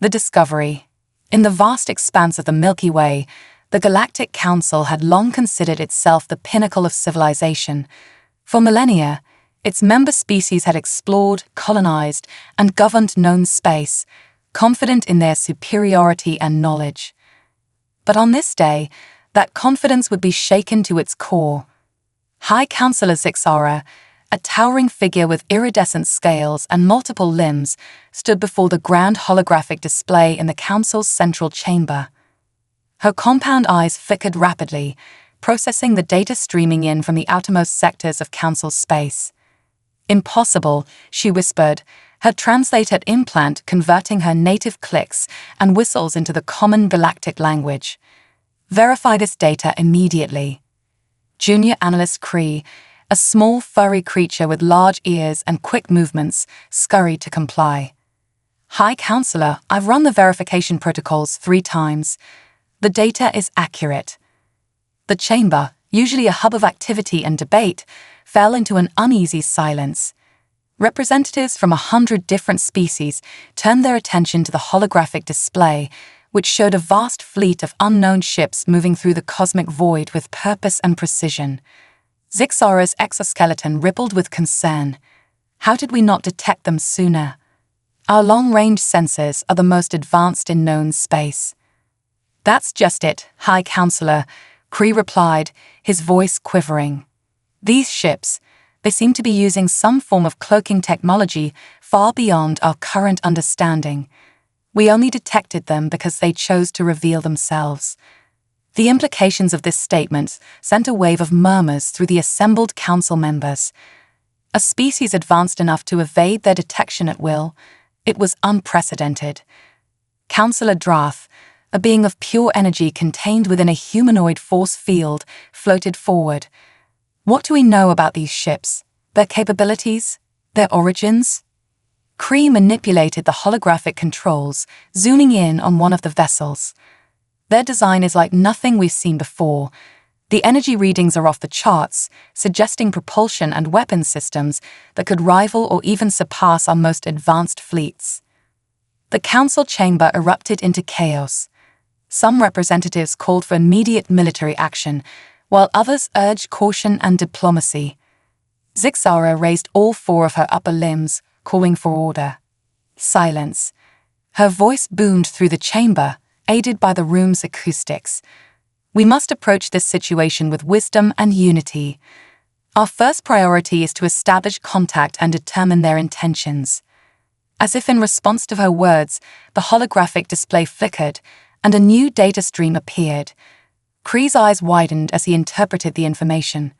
The discovery. In the vast expanse of the Milky Way, the Galactic Council had long considered itself the pinnacle of civilization. For millennia, its member species had explored, colonized, and governed known space, confident in their superiority and knowledge. But on this day, that confidence would be shaken to its core. High Counselor Zixara, a towering figure with iridescent scales and multiple limbs, stood before the grand holographic display in the Council's central chamber. Her compound eyes flickered rapidly, processing the data streaming in from the outermost sectors of Council space. "Impossible," she whispered, her translator implant converting her native clicks and whistles into the common galactic language. "Verify this data immediately." Junior Analyst Cree, a small furry creature with large ears and quick movements, scurried to comply. "High Counselor, I've run the verification protocols 3 times. The data is accurate." The chamber, usually a hub of activity and debate, fell into an uneasy silence. Representatives from 100 different species turned their attention to the holographic display, which showed a vast fleet of unknown ships moving through the cosmic void with purpose and precision. Zixara's exoskeleton rippled with concern. How did we not detect them sooner? Our long-range sensors are the most advanced in known space. "That's just it, High Counselor," Cree replied, his voice quivering. "These ships, they seem to be using some form of cloaking technology far beyond our current understanding. We only detected them because they chose to reveal themselves." The implications of this statement sent a wave of murmurs through the assembled council members. A species advanced enough to evade their detection at will, it was unprecedented. Councillor Drath, a being of pure energy contained within a humanoid force field, floated forward. "What do we know about these ships? Their capabilities? Their origins?" Cree manipulated the holographic controls, zooming in on one of the vessels. "Their design is like nothing we've seen before. The energy readings are off the charts, suggesting propulsion and weapon systems that could rival or even surpass our most advanced fleets." The council chamber erupted into chaos. Some representatives called for immediate military action, while others urged caution and diplomacy. Zixara raised all 4 of her upper limbs, calling for order. Silence. Her voice boomed through the chamber, aided by the room's acoustics. "We must approach this situation with wisdom and unity. Our first priority is to establish contact and determine their intentions." As if in response to her words, the holographic display flickered, and a new data stream appeared. Cree's eyes widened as he interpreted the information.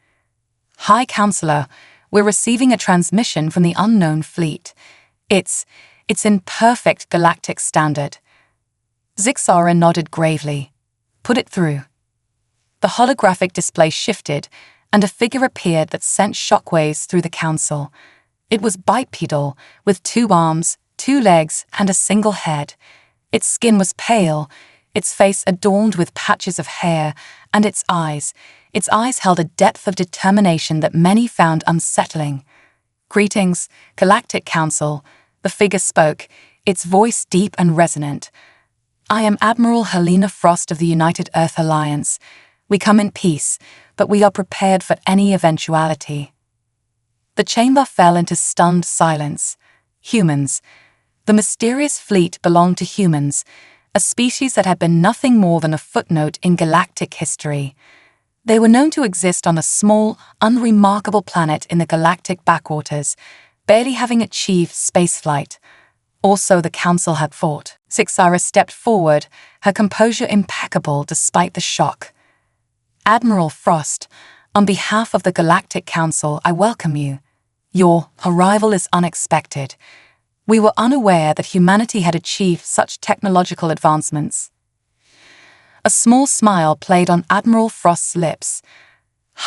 "High Counselor, we're receiving a transmission from the unknown fleet. It's in perfect galactic standard." Zixara nodded gravely. "Put it through." The holographic display shifted, and a figure appeared that sent shockwaves through the council. It was bipedal, with 2 arms, 2 legs, and a single head. Its skin was pale, its face adorned with patches of hair, and its eyes held a depth of determination that many found unsettling. "Greetings, Galactic Council," the figure spoke, its voice deep and resonant. "I am Admiral Helena Frost of the United Earth Alliance. We come in peace, but we are prepared for any eventuality." The chamber fell into stunned silence. Humans. The mysterious fleet belonged to humans, a species that had been nothing more than a footnote in galactic history. They were known to exist on a small, unremarkable planet in the galactic backwaters, barely having achieved spaceflight. Or so the council had thought. Zixara stepped forward, her composure impeccable despite the shock. "Admiral Frost, on behalf of the Galactic Council, I welcome you. Your arrival is unexpected. We were unaware that humanity had achieved such technological advancements." A small smile played on Admiral Frost's lips.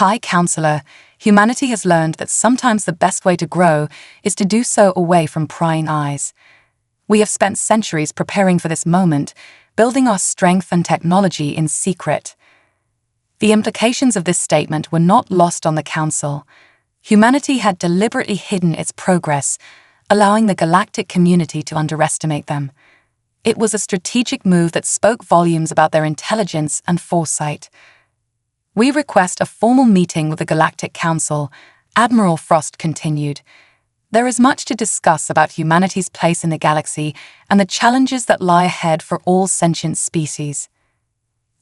"High Counselor, humanity has learned that sometimes the best way to grow is to do so away from prying eyes. We have spent centuries preparing for this moment, building our strength and technology in secret." The implications of this statement were not lost on the Council. Humanity had deliberately hidden its progress, allowing the galactic community to underestimate them. It was a strategic move that spoke volumes about their intelligence and foresight. "We request a formal meeting with the Galactic Council," Admiral Frost continued. "There is much to discuss about humanity's place in the galaxy and the challenges that lie ahead for all sentient species."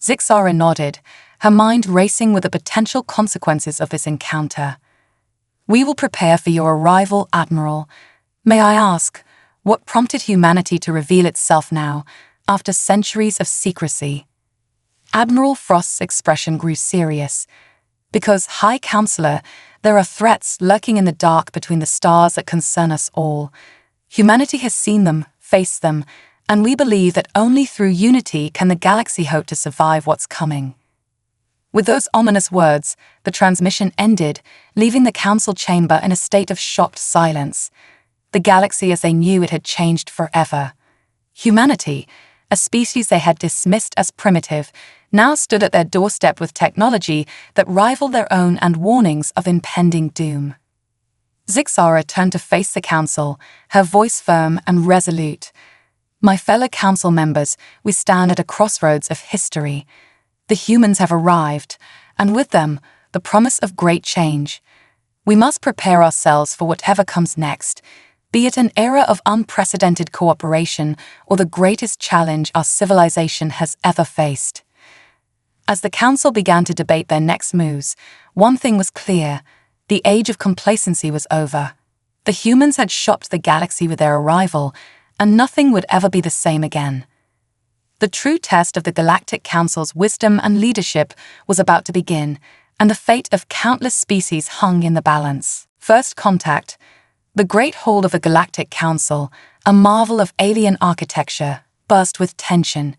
Zixara nodded, her mind racing with the potential consequences of this encounter. "We will prepare for your arrival, Admiral. May I ask, what prompted humanity to reveal itself now, after centuries of secrecy?" Admiral Frost's expression grew serious. "Because, High Counselor, there are threats lurking in the dark between the stars that concern us all. Humanity has seen them, faced them, and we believe that only through unity can the galaxy hope to survive what's coming." With those ominous words, the transmission ended, leaving the council chamber in a state of shocked silence. The galaxy as they knew it had changed forever. Humanity, a species they had dismissed as primitive, now stood at their doorstep with technology that rivaled their own and warnings of impending doom. Zixara turned to face the council, her voice firm and resolute. "My fellow council members, we stand at a crossroads of history. The humans have arrived, and with them, the promise of great change. We must prepare ourselves for whatever comes next, be it an era of unprecedented cooperation or the greatest challenge our civilization has ever faced." As the council began to debate their next moves, one thing was clear: the age of complacency was over. The humans had shocked the galaxy with their arrival, and nothing would ever be the same again. The true test of the Galactic Council's wisdom and leadership was about to begin, and the fate of countless species hung in the balance. First contact. The Great Hall of the Galactic Council, a marvel of alien architecture, burst with tension.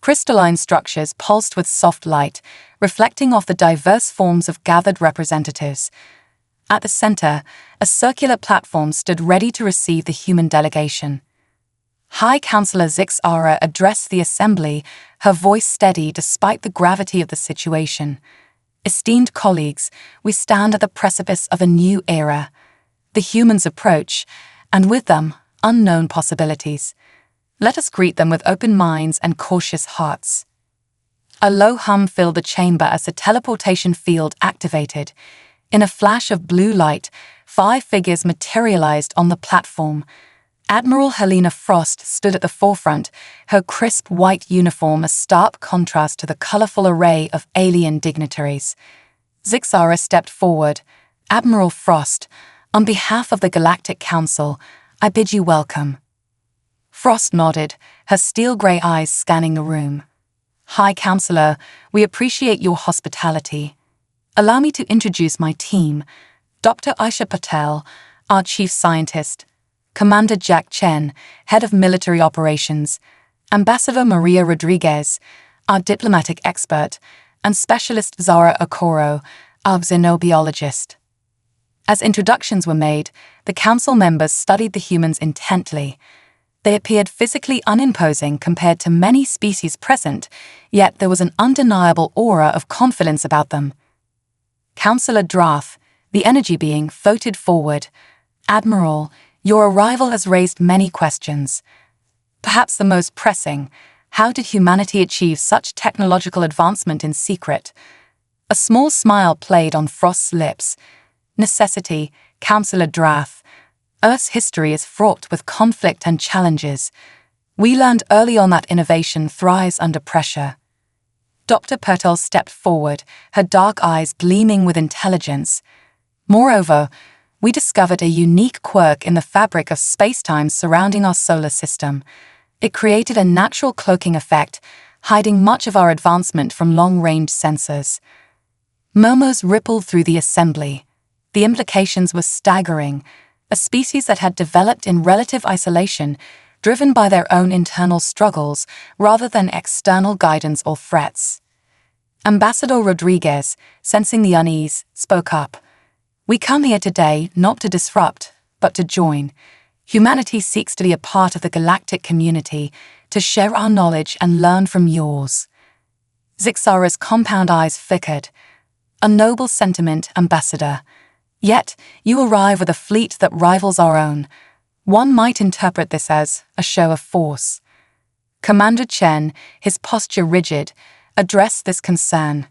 Crystalline structures pulsed with soft light, reflecting off the diverse forms of gathered representatives. At the center, a circular platform stood ready to receive the human delegation. High Counselor Zixara addressed the assembly, her voice steady despite the gravity of the situation. "Esteemed colleagues, we stand at the precipice of a new era. The humans approach, and with them, unknown possibilities. Let us greet them with open minds and cautious hearts." A low hum filled the chamber as the teleportation field activated. In a flash of blue light, 5 figures materialized on the platform. Admiral Helena Frost stood at the forefront, her crisp white uniform a stark contrast to the colorful array of alien dignitaries. Zixara stepped forward. "Admiral Frost, on behalf of the Galactic Council, I bid you welcome." Frost nodded, her steel-gray eyes scanning the room. "High Counselor, we appreciate your hospitality. Allow me to introduce my team: Dr. Aisha Patel, our Chief Scientist; Commander Jack Chen, Head of Military Operations; Ambassador Maria Rodriguez, our diplomatic expert; and Specialist Zara Okoro, our xenobiologist." As introductions were made, the council members studied the humans intently. They appeared physically unimposing compared to many species present, yet there was an undeniable aura of confidence about them. Councillor Drath, the energy being, floated forward. "Admiral, your arrival has raised many questions. Perhaps the most pressing: how did humanity achieve such technological advancement in secret?" A small smile played on Frost's lips. "Necessity, Councillor Drath. Earth's history is fraught with conflict and challenges. We learned early on that innovation thrives under pressure." Dr. Pertel stepped forward, her dark eyes gleaming with intelligence. "Moreover, we discovered a unique quirk in the fabric of space-time surrounding our solar system. It created a natural cloaking effect, hiding much of our advancement from long-range sensors." Murmurs rippled through the assembly. The implications were staggering. A species that had developed in relative isolation, driven by their own internal struggles rather than external guidance or threats. Ambassador Rodriguez, sensing the unease, spoke up. "We come here today not to disrupt, but to join. Humanity seeks to be a part of the galactic community, to share our knowledge and learn from yours." Zixara's compound eyes flickered. "A noble sentiment, Ambassador. Yet, you arrive with a fleet that rivals our own. One might interpret this as a show of force." Commander Chen, his posture rigid, addressed this concern.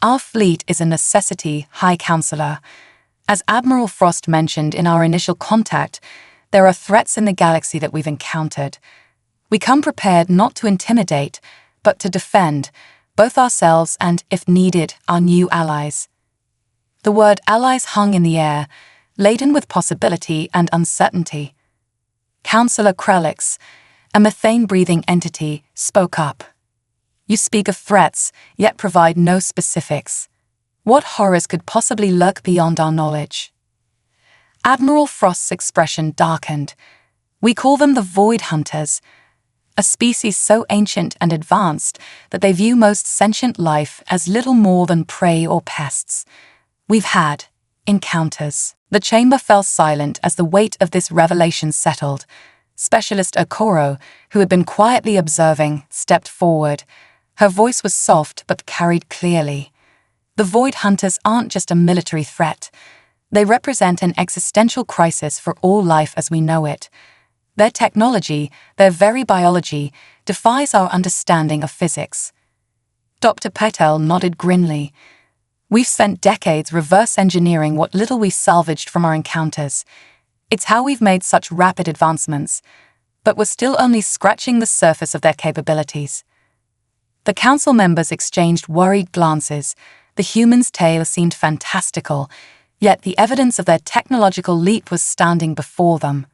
"Our fleet is a necessity, High Counselor. As Admiral Frost mentioned in our initial contact, there are threats in the galaxy that we've encountered. We come prepared not to intimidate, but to defend, both ourselves and, if needed, our new allies." The word allies hung in the air, laden with possibility and uncertainty. Councillor Krelix, a methane-breathing entity, spoke up. "You speak of threats, yet provide no specifics. What horrors could possibly lurk beyond our knowledge?" Admiral Frost's expression darkened. "We call them the Void Hunters, a species so ancient and advanced that they view most sentient life as little more than prey or pests. We've had encounters." The chamber fell silent as the weight of this revelation settled. Specialist Okoro, who had been quietly observing, stepped forward. Her voice was soft but carried clearly. "The Void Hunters aren't just a military threat. They represent an existential crisis for all life as we know it. Their technology, their very biology, defies our understanding of physics." Dr. Patel nodded grimly. "We've spent decades reverse engineering what little we salvaged from our encounters. It's how we've made such rapid advancements, but we're still only scratching the surface of their capabilities." The council members exchanged worried glances. The humans' tale seemed fantastical, yet the evidence of their technological leap was standing before them.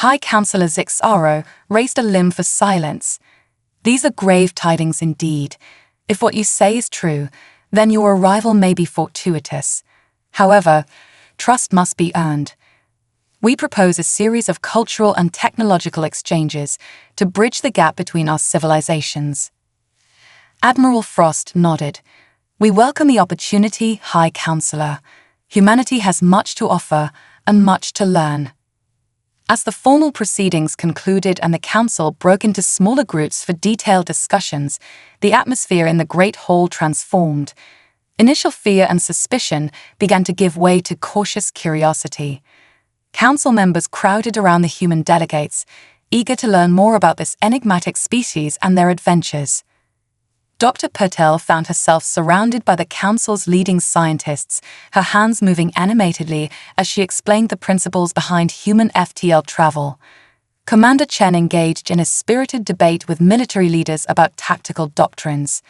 High Counselor Zixaro raised a limb for silence. "These are grave tidings indeed. If what you say is true, then your arrival may be fortuitous. However, trust must be earned. We propose a series of cultural and technological exchanges to bridge the gap between our civilizations." Admiral Frost nodded. "We welcome the opportunity, High Counselor. Humanity has much to offer and much to learn." As the formal proceedings concluded and the council broke into smaller groups for detailed discussions, the atmosphere in the Great Hall transformed. Initial fear and suspicion began to give way to cautious curiosity. Council members crowded around the human delegates, eager to learn more about this enigmatic species and their adventures. Dr. Patel found herself surrounded by the council's leading scientists, her hands moving animatedly as she explained the principles behind human FTL travel. Commander Chen engaged in a spirited debate with military leaders about tactical doctrines.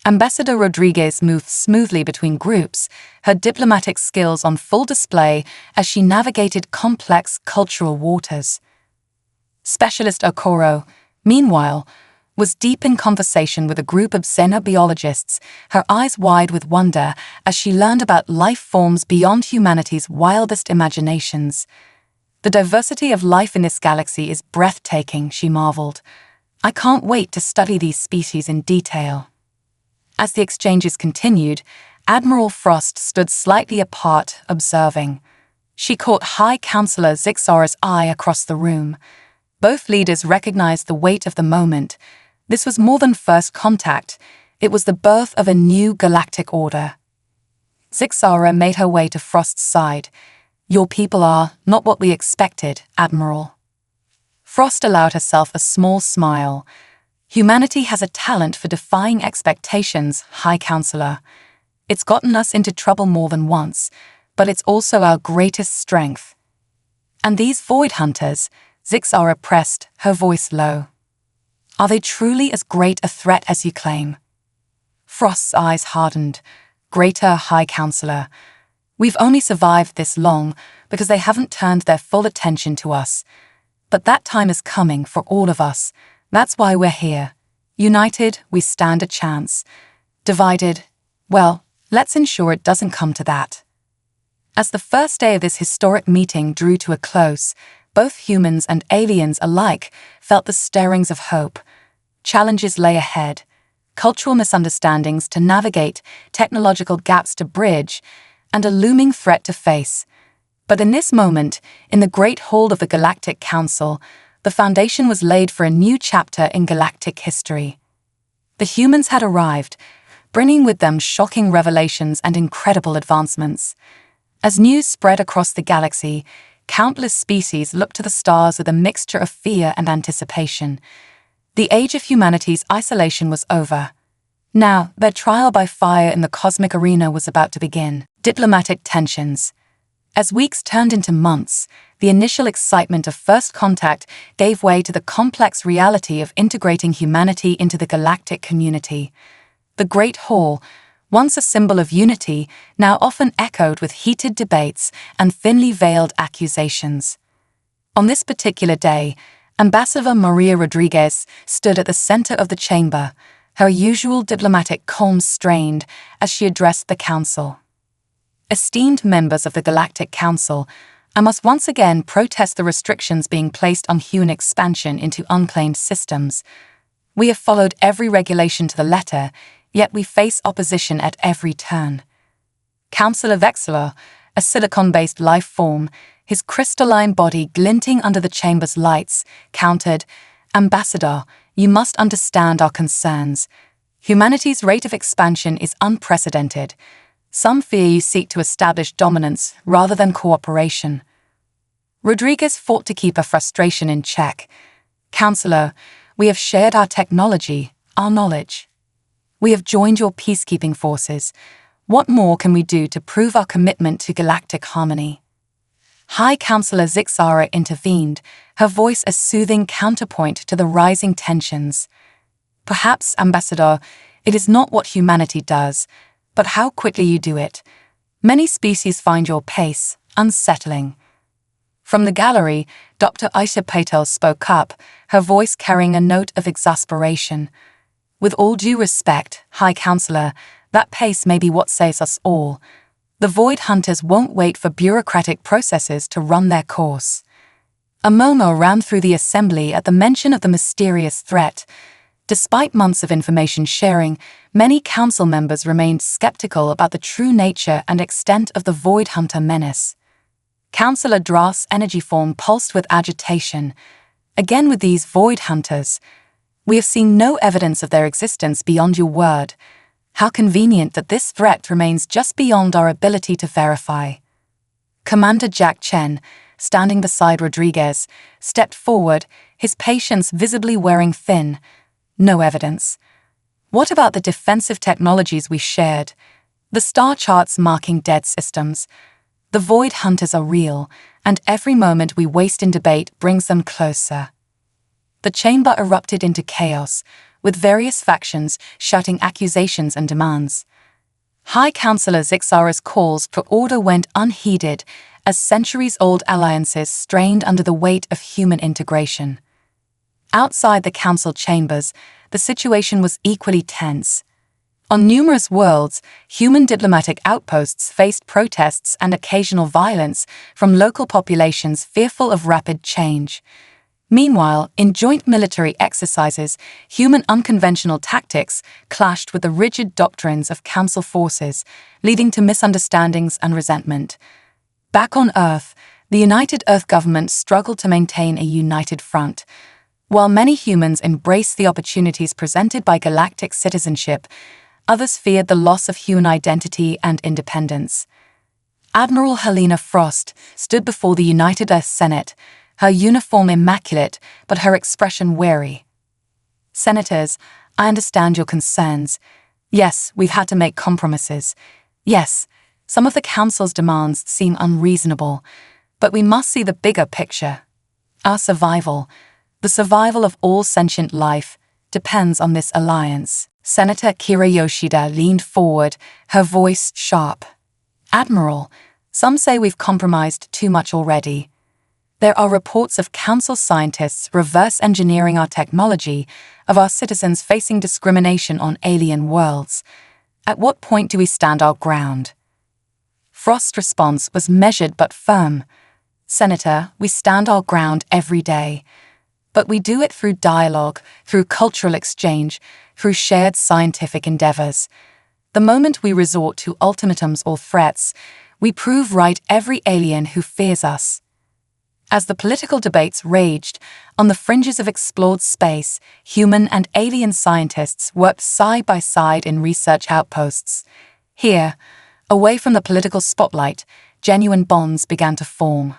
Ambassador Rodriguez moved smoothly between groups, her diplomatic skills on full display as she navigated complex cultural waters. Specialist Okoro, meanwhile, was deep in conversation with a group of xenobiologists, her eyes wide with wonder as she learned about life forms beyond humanity's wildest imaginations. "The diversity of life in this galaxy is breathtaking," she marveled. "I can't wait to study these species in detail." As the exchanges continued, Admiral Frost stood slightly apart, observing. She caught High Counselor Zixara's eye across the room. Both leaders recognized the weight of the moment. This was more than first contact. It was the birth of a new galactic order. Zixara made her way to Frost's side. "Your people are not what we expected, Admiral." Frost allowed herself a small smile. "Humanity has a talent for defying expectations, High Counselor. It's gotten us into trouble more than once, but it's also our greatest strength." "And these Void Hunters," Zixara pressed, her voice low. "Are they truly as great a threat as you claim?" Frost's eyes hardened. "Greater, High Counselor. We've only survived this long because they haven't turned their full attention to us. But that time is coming for all of us. That's why we're here. United, we stand a chance. Divided, well, let's ensure it doesn't come to that." As the first day of this historic meeting drew to a close, both humans and aliens alike felt the stirrings of hope. Challenges lay ahead, cultural misunderstandings to navigate, technological gaps to bridge, and a looming threat to face. But in this moment, in the Great Hall of the Galactic Council, the foundation was laid for a new chapter in galactic history. The humans had arrived, bringing with them shocking revelations and incredible advancements. As news spread across the galaxy, countless species looked to the stars with a mixture of fear and anticipation. The age of humanity's isolation was over. Now, their trial by fire in the cosmic arena was about to begin. Diplomatic tensions. As weeks turned into months, the initial excitement of first contact gave way to the complex reality of integrating humanity into the galactic community. The Great Hall, once a symbol of unity, now often echoed with heated debates and thinly veiled accusations. On this particular day, Ambassador Maria Rodriguez stood at the center of the chamber, her usual diplomatic calm strained as she addressed the council. Esteemed members of the Galactic Council, I must once again protest the restrictions being placed on human expansion into unclaimed systems. We have followed every regulation to the letter, yet we face opposition at every turn. Councillor Vexler, a silicon-based life form, his crystalline body glinting under the chamber's lights, countered, "Ambassador, you must understand our concerns. Humanity's rate of expansion is unprecedented. Some fear you seek to establish dominance rather than cooperation." Rodriguez fought to keep her frustration in check. "Councillor, we have shared our technology, our knowledge. We have joined your peacekeeping forces. What more can we do to prove our commitment to galactic harmony?" High Councillor Zixara intervened, her voice a soothing counterpoint to the rising tensions. "Perhaps, Ambassador, it is not what humanity does, but how quickly you do it. Many species find your pace unsettling." From the gallery, Dr. Aisha Patel spoke up, her voice carrying a note of exasperation. "With all due respect, High Councillor, that pace may be what saves us all. The Void Hunters won't wait for bureaucratic processes to run their course." A murmur ran through the assembly at the mention of the mysterious threat. Despite months of information sharing, many council members remained skeptical about the true nature and extent of the Void Hunter menace. Councillor Drass' energy form pulsed with agitation. "Again with these Void Hunters. We have seen no evidence of their existence beyond your word. How convenient that this threat remains just beyond our ability to verify." Commander Jack Chen, standing beside Rodriguez, stepped forward, his patience visibly wearing thin. "No evidence. What about the defensive technologies we shared? The star charts marking dead systems? The Void Hunters are real, and every moment we waste in debate brings them closer." The chamber erupted into chaos, with various factions shouting accusations and demands. High Councillor Zixara's calls for order went unheeded as centuries-old alliances strained under the weight of human integration. Outside the council chambers, the situation was equally tense. On numerous worlds, human diplomatic outposts faced protests and occasional violence from local populations fearful of rapid change. Meanwhile, in joint military exercises, human unconventional tactics clashed with the rigid doctrines of council forces, leading to misunderstandings and resentment. Back on Earth, the United Earth government struggled to maintain a united front. While many humans embraced the opportunities presented by galactic citizenship, others feared the loss of human identity and independence. Admiral Helena Frost stood before the United Earth Senate, her uniform immaculate, but her expression wary. "Senators, I understand your concerns. Yes, we've had to make compromises. Yes, some of the Council's demands seem unreasonable, but we must see the bigger picture. Our survival, the survival of all sentient life, depends on this alliance." Senator Kira Yoshida leaned forward, her voice sharp. "Admiral, some say we've compromised too much already. There are reports of council scientists reverse engineering our technology, of our citizens facing discrimination on alien worlds. At what point do we stand our ground?" Frost's response was measured but firm. "Senator, we stand our ground every day. But we do it through dialogue, through cultural exchange, through shared scientific endeavors. The moment we resort to ultimatums or threats, we prove right every alien who fears us." As the political debates raged, on the fringes of explored space, human and alien scientists worked side by side in research outposts. Here, away from the political spotlight, genuine bonds began to form.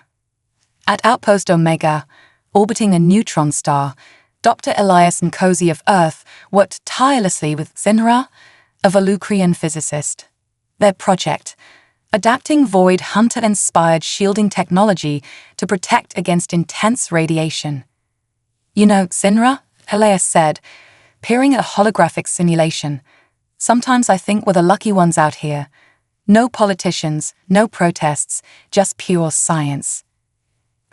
At Outpost Omega, orbiting a neutron star, Dr. Elias Nkosi of Earth worked tirelessly with Zinra, a Volucrian physicist. Their project, adapting Void Hunter-inspired shielding technology to protect against intense radiation. You know, Zinra, Elias said, peering at a holographic simulation. Sometimes I think we're the lucky ones out here. No politicians, no protests, just pure science.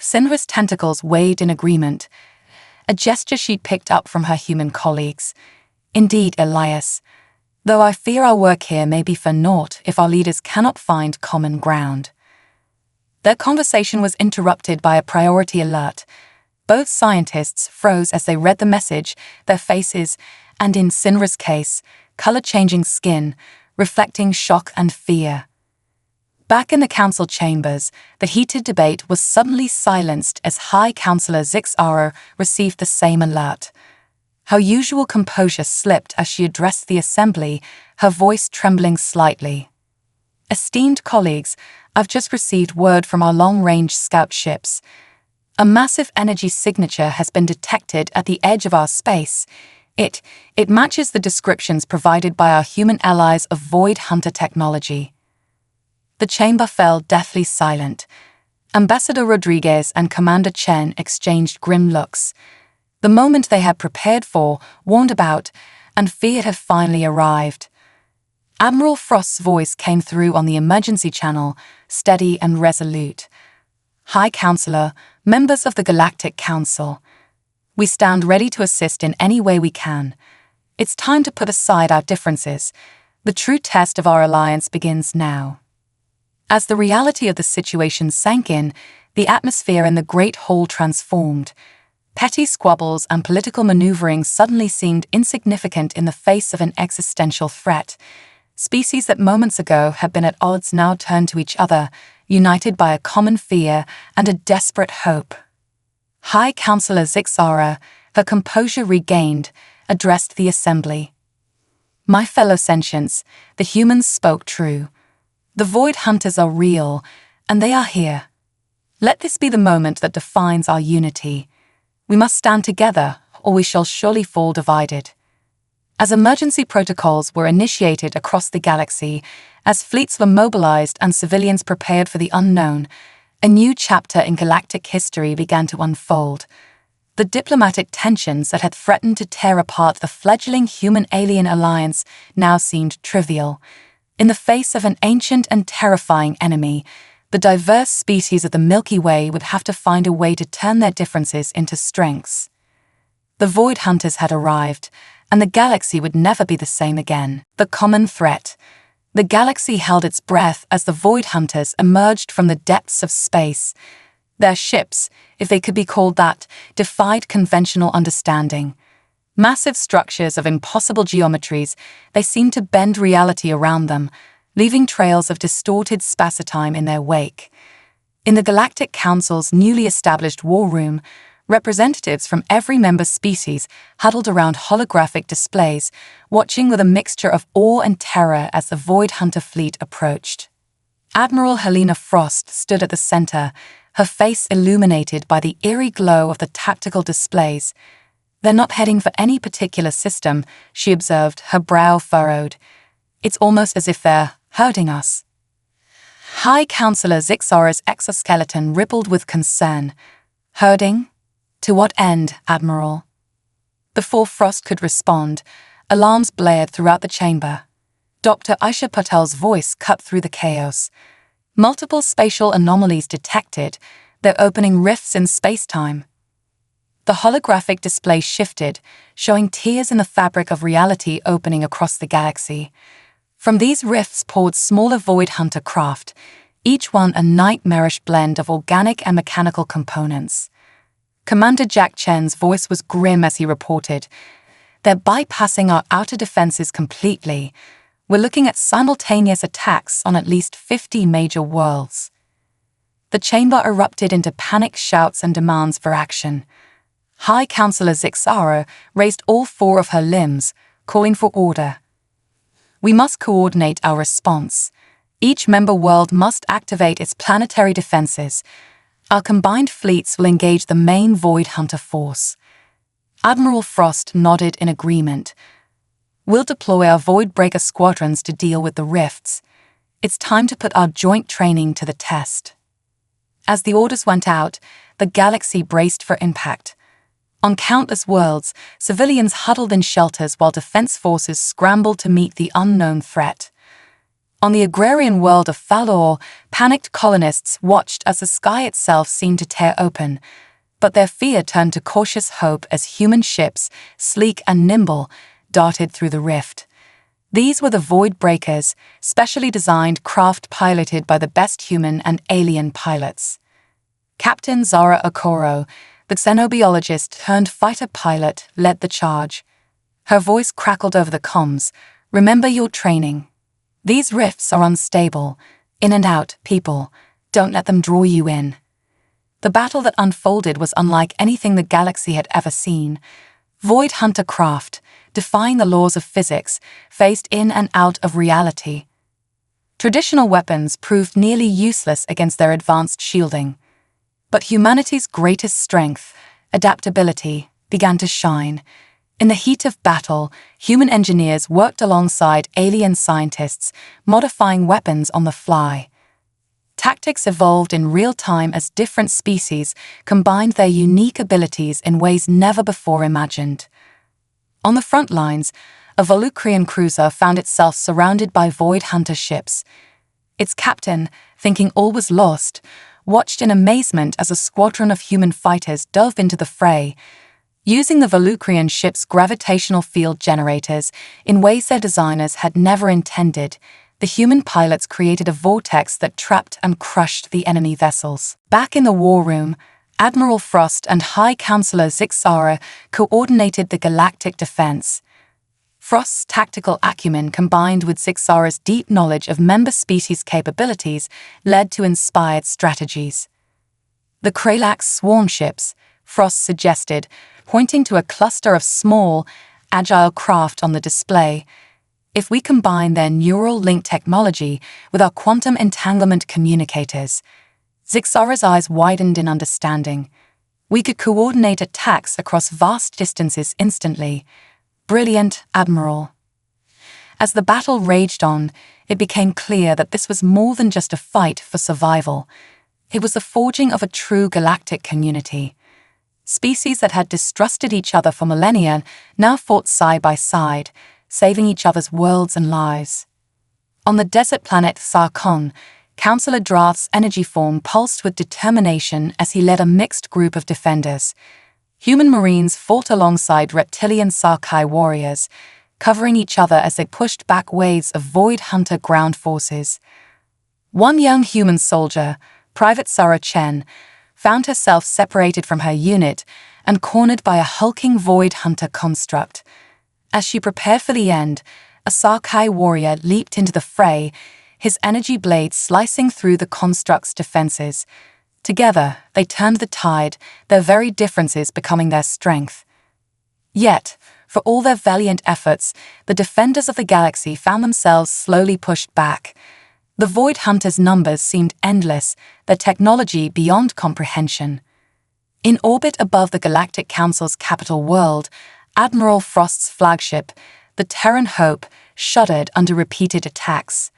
Zinra's tentacles waved in agreement, a gesture she'd picked up from her human colleagues. Indeed, Elias, though I fear our work here may be for naught if our leaders cannot find common ground. Their conversation was interrupted by a priority alert. Both scientists froze as they read the message, their faces, and in Zinra's case, color-changing skin, reflecting shock and fear. Back in the council chambers, the heated debate was suddenly silenced as High Councillor Zixara received the same alert. Her usual composure slipped as she addressed the assembly, her voice trembling slightly. Esteemed colleagues, I've just received word from our long-range scout ships. A massive energy signature has been detected at the edge of our space. It matches the descriptions provided by our human allies of Void Hunter technology. The chamber fell deathly silent. Ambassador Rodriguez and Commander Chen exchanged grim looks. The moment they had prepared for, warned about, and feared had finally arrived. Admiral Frost's voice came through on the emergency channel, steady and resolute. High Councillor, members of the Galactic Council, we stand ready to assist in any way we can. It's time to put aside our differences. The true test of our alliance begins now. As the reality of the situation sank in, the atmosphere in the Great Hall transformed. Petty squabbles and political maneuvering suddenly seemed insignificant in the face of an existential threat. Species that moments ago had been at odds now turned to each other, united by a common fear and a desperate hope. High Councillor Zixara, her composure regained, addressed the assembly. My fellow sentients, the humans spoke true. The Void Hunters are real, and they are here. Let this be the moment that defines our unity. We must stand together, or we shall surely fall divided. As emergency protocols were initiated across the galaxy, as fleets were mobilized and civilians prepared for the unknown, a new chapter in galactic history began to unfold. The diplomatic tensions that had threatened to tear apart the fledgling human-alien alliance now seemed trivial. In the face of an ancient and terrifying enemy, the diverse species of the Milky Way would have to find a way to turn their differences into strengths. The Void Hunters had arrived, and the galaxy would never be the same again. The common threat. The galaxy held its breath as the Void Hunters emerged from the depths of space. Their ships, if they could be called that, defied conventional understanding. Massive structures of impossible geometries, they seemed to bend reality around them, leaving trails of distorted spacetime in their wake. In the Galactic Council's newly established war room, representatives from every member species huddled around holographic displays, watching with a mixture of awe and terror as the Void Hunter fleet approached. Admiral Helena Frost stood at the center, her face illuminated by the eerie glow of the tactical displays. They're not heading for any particular system, she observed, her brow furrowed. It's almost as if they're hurting us. High Councillor Zixara's exoskeleton rippled with concern. Herding? To what end, Admiral? Before Frost could respond, alarms blared throughout the chamber. Dr. Aisha Patel's voice cut through the chaos. Multiple spatial anomalies detected, they're opening rifts in space-time. The holographic display shifted, showing tears in the fabric of reality opening across the galaxy. From these rifts poured smaller Void Hunter craft, each one a nightmarish blend of organic and mechanical components. Commander Jack Chen's voice was grim as he reported, "They're bypassing our outer defenses completely. We're looking at simultaneous attacks on at least 50 major worlds." The chamber erupted into panicked shouts and demands for action. High Councillor Zixara raised all four of her limbs, calling for order. We must coordinate our response. Each member world must activate its planetary defenses. Our combined fleets will engage the main Void Hunter force. Admiral Frost nodded in agreement. "We'll deploy our Voidbreaker squadrons to deal with the rifts. It's time to put our joint training to the test." As the orders went out, the galaxy braced for impact. On countless worlds, civilians huddled in shelters while defense forces scrambled to meet the unknown threat. On the agrarian world of Falor, panicked colonists watched as the sky itself seemed to tear open, but their fear turned to cautious hope as human ships, sleek and nimble, darted through the rift. These were the Void Breakers, specially designed craft piloted by the best human and alien pilots. Captain Zara Okoro, the xenobiologist turned fighter pilot, led the charge. Her voice crackled over the comms. "Remember your training. These rifts are unstable. In and out, people. Don't let them draw you in." The battle that unfolded was unlike anything the galaxy had ever seen. Void Hunter craft, defying the laws of physics, phased in and out of reality. Traditional weapons proved nearly useless against their advanced shielding. But humanity's greatest strength, adaptability, began to shine. In the heat of battle, human engineers worked alongside alien scientists, modifying weapons on the fly. Tactics evolved in real time as different species combined their unique abilities in ways never before imagined. On the front lines, a Volucrian cruiser found itself surrounded by Void Hunter ships. Its captain, thinking all was lost, watched in amazement as a squadron of human fighters dove into the fray. Using the Volucrian ship's gravitational field generators in ways their designers had never intended, the human pilots created a vortex that trapped and crushed the enemy vessels. Back in the war room, Admiral Frost and High Counselor Zixara coordinated the galactic defense. Frost's tactical acumen combined with Zixara's deep knowledge of member species' capabilities led to inspired strategies. The Kralax swarm ships, Frost suggested, pointing to a cluster of small, agile craft on the display. If we combine their neural link technology with our quantum entanglement communicators, Zixara's eyes widened in understanding. We could coordinate attacks across vast distances instantly. Brilliant, Admiral. As the battle raged on, it became clear that this was more than just a fight for survival. It was the forging of a true galactic community. Species that had distrusted each other for millennia now fought side by side, saving each other's worlds and lives. On the desert planet Sarkon, Councillor Drath's energy form pulsed with determination as he led a mixed group of defenders. Human Marines fought alongside reptilian Sarkai warriors, covering each other as they pushed back waves of Void Hunter ground forces. One young human soldier, Private Sarah Chen, found herself separated from her unit and cornered by a hulking Void Hunter construct. As she prepared for the end, a Sarkai warrior leaped into the fray, his energy blade slicing through the construct's defenses. Together, they turned the tide, their very differences becoming their strength. Yet, for all their valiant efforts, the defenders of the galaxy found themselves slowly pushed back. The Void Hunters' numbers seemed endless, their technology beyond comprehension. In orbit above the Galactic Council's capital world, Admiral Frost's flagship, the Terran Hope, shuddered under repeated attacks.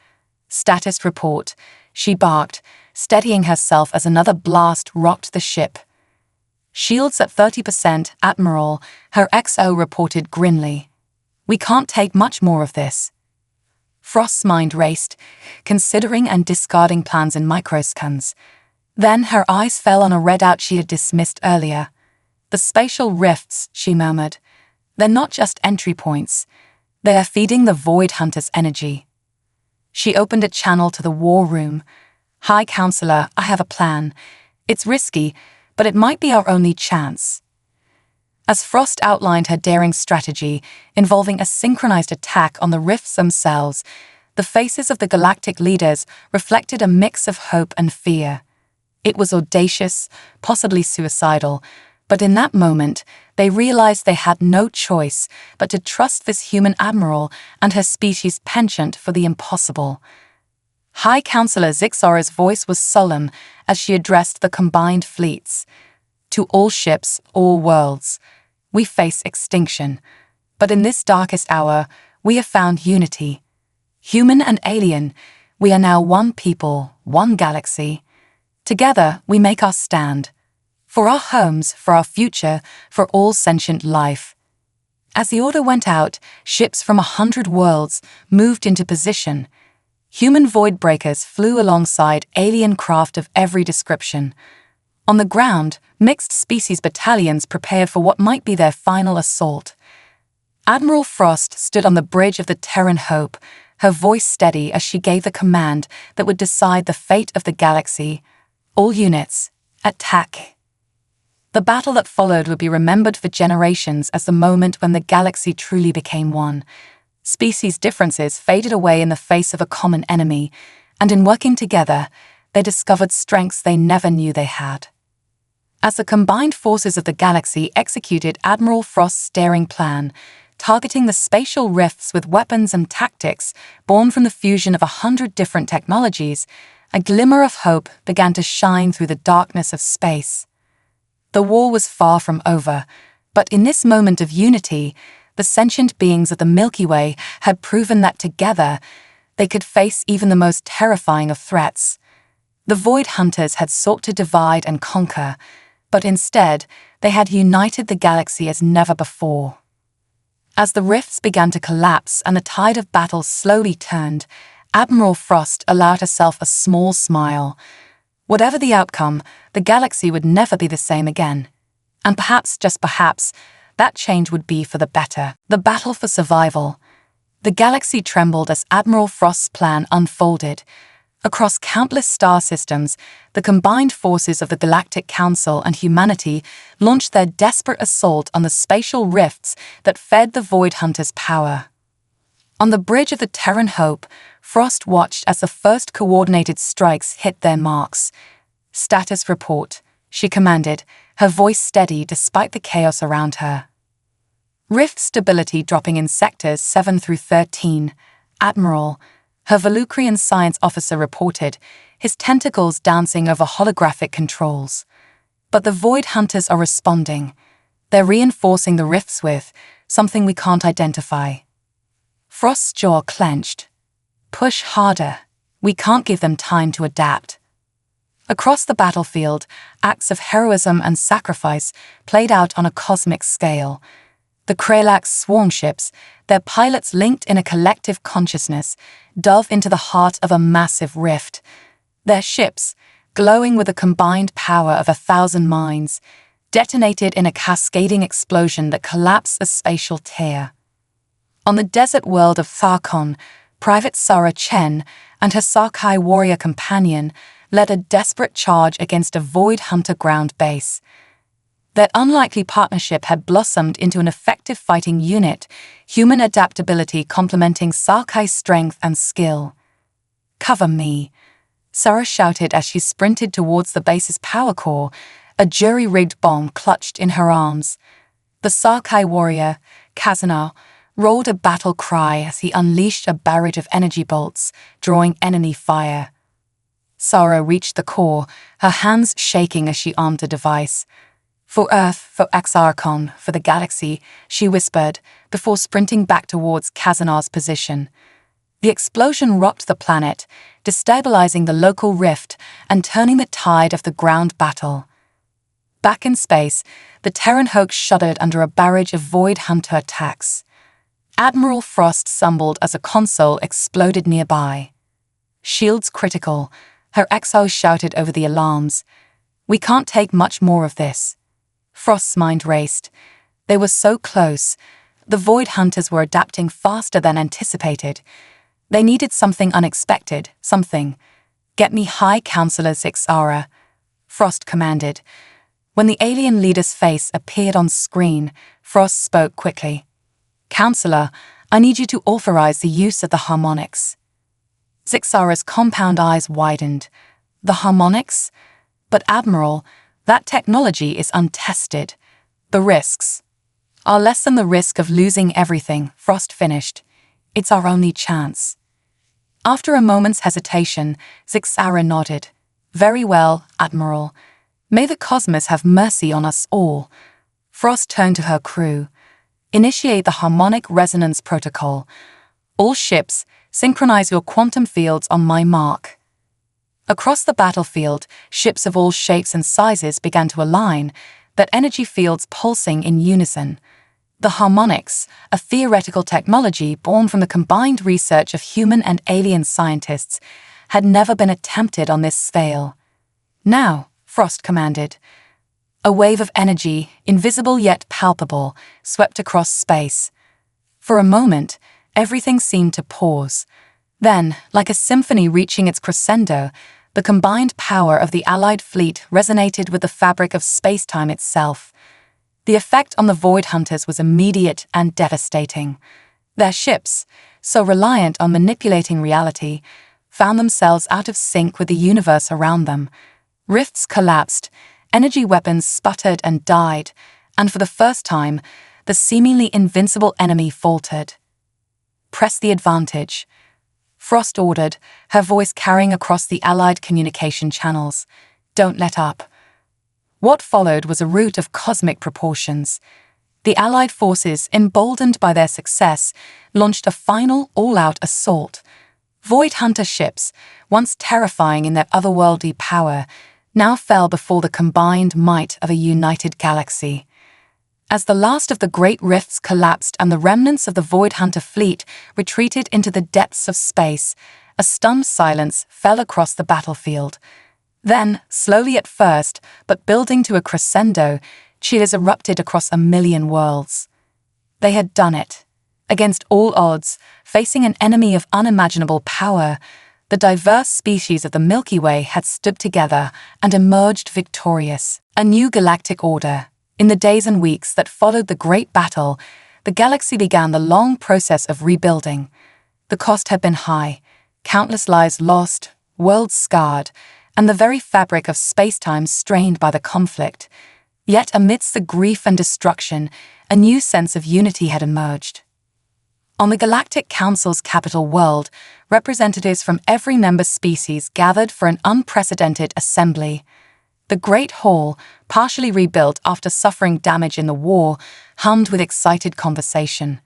"Status report," she barked, steadying herself as another blast rocked the ship. "Shields at 30%, Admiral," her XO reported grimly. "We can't take much more of this." Frost's mind raced, considering and discarding plans in microscans. Then her eyes fell on a readout she had dismissed earlier. "The spatial rifts," she murmured. "They're not just entry points. They are feeding the Void Hunter's energy." She opened a channel to the war room. "High Counselor, I have a plan. It's risky, but it might be our only chance." As Frost outlined her daring strategy, involving a synchronized attack on the rifts themselves, the faces of the galactic leaders reflected a mix of hope and fear. It was audacious, possibly suicidal, but in that moment, they realized they had no choice but to trust this human admiral and her species' penchant for the impossible. High Counselor Zixara's voice was solemn as she addressed the combined fleets. "To all ships, all worlds. We face extinction. But in this darkest hour, we have found unity. Human and alien, we are now one people, one galaxy. Together, we make our stand. For our homes, for our future, for all sentient life. As the order went out, ships from 100 worlds moved into position. Human void breakers flew alongside alien craft of every description. On the ground, mixed species battalions prepared for what might be their final assault. Admiral Frost stood on the bridge of the Terran Hope, her voice steady as she gave the command that would decide the fate of the galaxy. All units, attack. The battle that followed would be remembered for generations as the moment when the galaxy truly became one. Species differences faded away in the face of a common enemy, and in working together, they discovered strengths they never knew they had. As the combined forces of the galaxy executed Admiral Frost's daring plan, targeting the spatial rifts with weapons and tactics born from the fusion of 100 different technologies, a glimmer of hope began to shine through the darkness of space. The war was far from over, but in this moment of unity, the sentient beings of the Milky Way had proven that together, they could face even the most terrifying of threats. The Void Hunters had sought to divide and conquer, but instead, they had united the galaxy as never before. As the rifts began to collapse and the tide of battle slowly turned, Admiral Frost allowed herself a small smile. Whatever the outcome, the galaxy would never be the same again. And perhaps, just perhaps, that change would be for the better. The battle for survival. The galaxy trembled as Admiral Frost's plan unfolded. Across countless star systems, the combined forces of the Galactic Council and humanity launched their desperate assault on the spatial rifts that fed the Void Hunters' power. On the bridge of the Terran Hope, Frost watched as the first coordinated strikes hit their marks. "Status report," she commanded, her voice steady despite the chaos around her. Rift stability dropping in sectors 7 through 13. Admiral, her Volucrian science officer reported, his tentacles dancing over holographic controls. But the Void Hunters are responding. They're reinforcing the rifts with something we can't identify. Frost's jaw clenched. Push harder. We can't give them time to adapt. Across the battlefield, acts of heroism and sacrifice played out on a cosmic scale. The Kralak's swarm ships, their pilots linked in a collective consciousness, dove into the heart of a massive rift. Their ships, glowing with a combined power of 1,000 minds, detonated in a cascading explosion that collapsed a spatial tear. On the desert world of Tharkon, Private Sarah Chen and her Sarkai warrior companion led a desperate charge against a Void Hunter ground base. Their unlikely partnership had blossomed into an effective fighting unit, human adaptability complementing Sarkai's strength and skill. "Cover me," Sarah shouted as she sprinted towards the base's power core, a jury-rigged bomb clutched in her arms. The Sarkai warrior, Kazana, roared a battle cry as he unleashed a barrage of energy bolts, drawing enemy fire. Sarah reached the core, her hands shaking as she armed the device. "For Earth, for Axarkon, for the galaxy," she whispered, before sprinting back towards Kazanar's position. The explosion rocked the planet, destabilizing the local rift and turning the tide of the ground battle. Back in space, the Terran Hoax shuddered under a barrage of Void Hunter attacks. Admiral Frost stumbled as a console exploded nearby. "Shields critical," her XO shouted over the alarms. "We can't take much more of this." Frost's mind raced. They were so close. The Void Hunters were adapting faster than anticipated. They needed something unexpected, something. "Get me High Counselor Zixara," Frost commanded. When the alien leader's face appeared on screen, Frost spoke quickly. "Counselor, I need you to authorize the use of the harmonics." Zixara's compound eyes widened. "The harmonics? But Admiral, that technology is untested. The risks are less than the risk of losing everything," Frost finished. "It's our only chance." After a moment's hesitation, Zixara nodded. "Very well, Admiral. May the cosmos have mercy on us all." Frost turned to her crew. Initiate the harmonic resonance protocol. All ships, synchronize your quantum fields on my mark. Across the battlefield, ships of all shapes and sizes began to align, their energy fields pulsing in unison. The harmonics, a theoretical technology born from the combined research of human and alien scientists, had never been attempted on this scale. Now, Frost commanded. A wave of energy, invisible yet palpable, swept across space. For a moment, everything seemed to pause. Then, like a symphony reaching its crescendo, the combined power of the Allied fleet resonated with the fabric of space-time itself. The effect on the Void Hunters was immediate and devastating. Their ships, so reliant on manipulating reality, found themselves out of sync with the universe around them. Rifts collapsed, energy weapons sputtered and died, and for the first time, the seemingly invincible enemy faltered. Press the advantage, Frost ordered, her voice carrying across the Allied communication channels. Don't let up. What followed was a rout of cosmic proportions. The Allied forces, emboldened by their success, launched a final all-out assault. Void Hunter ships, once terrifying in their otherworldly power, now fell before the combined might of a united galaxy. As the last of the great rifts collapsed and the remnants of the Void Hunter fleet retreated into the depths of space, a stunned silence fell across the battlefield. Then, slowly at first, but building to a crescendo, cheers erupted across 1,000,000 worlds. They had done it. Against all odds, facing an enemy of unimaginable power, the diverse species of the Milky Way had stood together and emerged victorious. A new galactic order. In the days and weeks that followed the great battle, the galaxy began the long process of rebuilding. The cost had been high, countless lives lost, worlds scarred, and the very fabric of space-time strained by the conflict. Yet amidst the grief and destruction, a new sense of unity had emerged. On the Galactic Council's capital world, representatives from every member species gathered for an unprecedented assembly. The Great Hall, partially rebuilt after suffering damage in the war, hummed with excited conversation.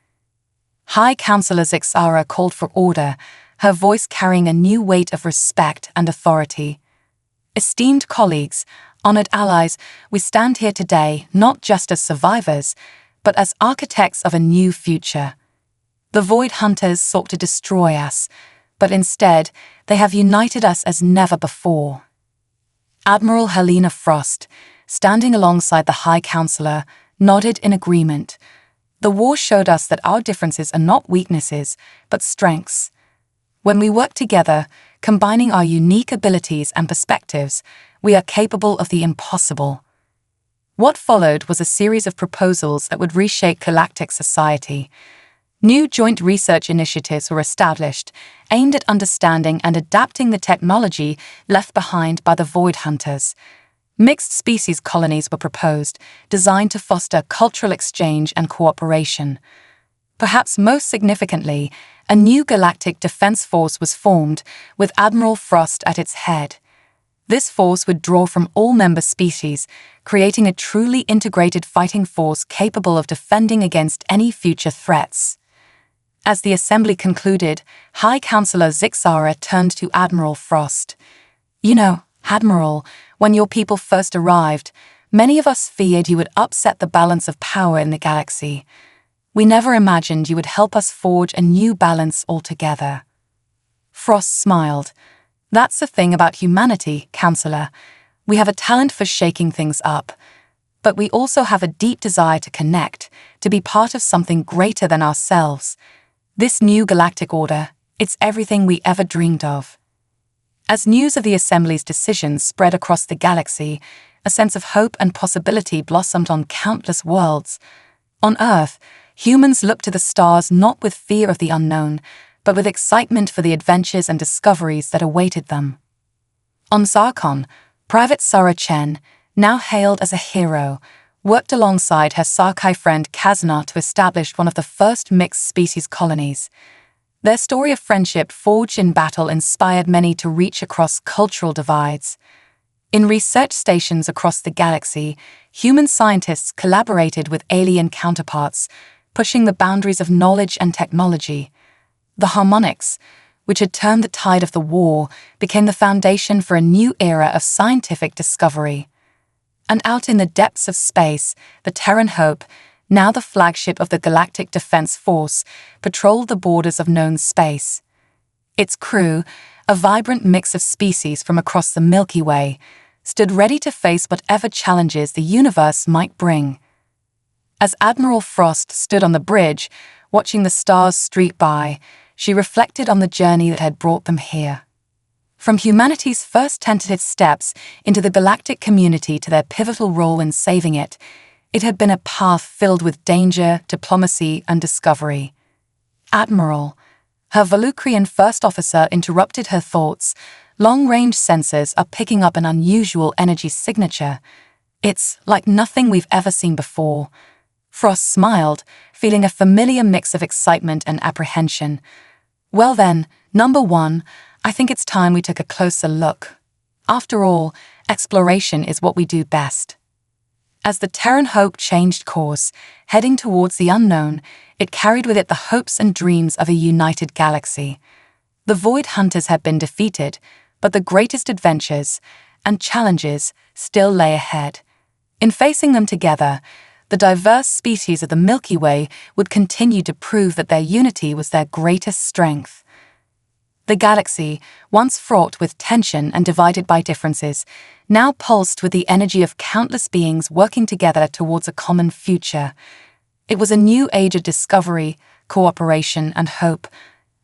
High Councillor Zixara called for order, her voice carrying a new weight of respect and authority. Esteemed colleagues, honored allies, we stand here today not just as survivors, but as architects of a new future. The Void Hunters sought to destroy us, but instead, they have united us as never before. Admiral Helena Frost, standing alongside the High Councillor, nodded in agreement. The war showed us that our differences are not weaknesses, but strengths. When we work together, combining our unique abilities and perspectives, we are capable of the impossible. What followed was a series of proposals that would reshape galactic society. New joint research initiatives were established, aimed at understanding and adapting the technology left behind by the Void Hunters. Mixed species colonies were proposed, designed to foster cultural exchange and cooperation. Perhaps most significantly, a new galactic defense force was formed, with Admiral Frost at its head. This force would draw from all member species, creating a truly integrated fighting force capable of defending against any future threats. As the assembly concluded, High Councillor Zixara turned to Admiral Frost. You know, Admiral, when your people first arrived, many of us feared you would upset the balance of power in the galaxy. We never imagined you would help us forge a new balance altogether. Frost smiled. That's the thing about humanity, Councillor. We have a talent for shaking things up. But we also have a deep desire to connect, to be part of something greater than ourselves. This new galactic order, it's everything we ever dreamed of. As news of the Assembly's decisions spread across the galaxy, a sense of hope and possibility blossomed on countless worlds. On Earth, humans looked to the stars not with fear of the unknown, but with excitement for the adventures and discoveries that awaited them. On Zarkon, Private Sarah Chen, now hailed as a hero, worked alongside her Sarkai friend Kazna to establish one of the first mixed-species colonies. Their story of friendship forged in battle inspired many to reach across cultural divides. In research stations across the galaxy, human scientists collaborated with alien counterparts, pushing the boundaries of knowledge and technology. The harmonics, which had turned the tide of the war, became the foundation for a new era of scientific discovery. And out in the depths of space, the Terran Hope, now the flagship of the Galactic Defense Force, patrolled the borders of known space. Its crew, a vibrant mix of species from across the Milky Way, stood ready to face whatever challenges the universe might bring. As Admiral Frost stood on the bridge, watching the stars streak by, she reflected on the journey that had brought them here. From humanity's first tentative steps into the galactic community to their pivotal role in saving it, it had been a path filled with danger, diplomacy, and discovery. Admiral, her Volucrian first officer, interrupted her thoughts. Long-range sensors are picking up an unusual energy signature. It's like nothing we've ever seen before. Frost smiled, feeling a familiar mix of excitement and apprehension. Well then, number one, I think it's time we took a closer look. After all, exploration is what we do best. As the Terran Hope changed course, heading towards the unknown, it carried with it the hopes and dreams of a united galaxy. The Void Hunters had been defeated, but the greatest adventures and challenges still lay ahead. In facing them together, the diverse species of the Milky Way would continue to prove that their unity was their greatest strength. The galaxy, once fraught with tension and divided by differences, now pulsed with the energy of countless beings working together towards a common future. It was a new age of discovery, cooperation, and hope,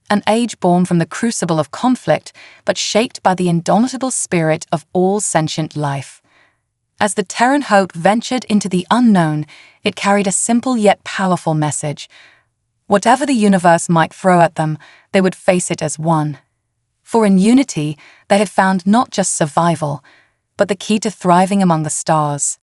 an age born from the crucible of conflict, but shaped by the indomitable spirit of all sentient life. As the Terran Hope ventured into the unknown, it carried a simple yet powerful message. Whatever the universe might throw at them, they would face it as one. For in unity, they had found not just survival, but the key to thriving among the stars.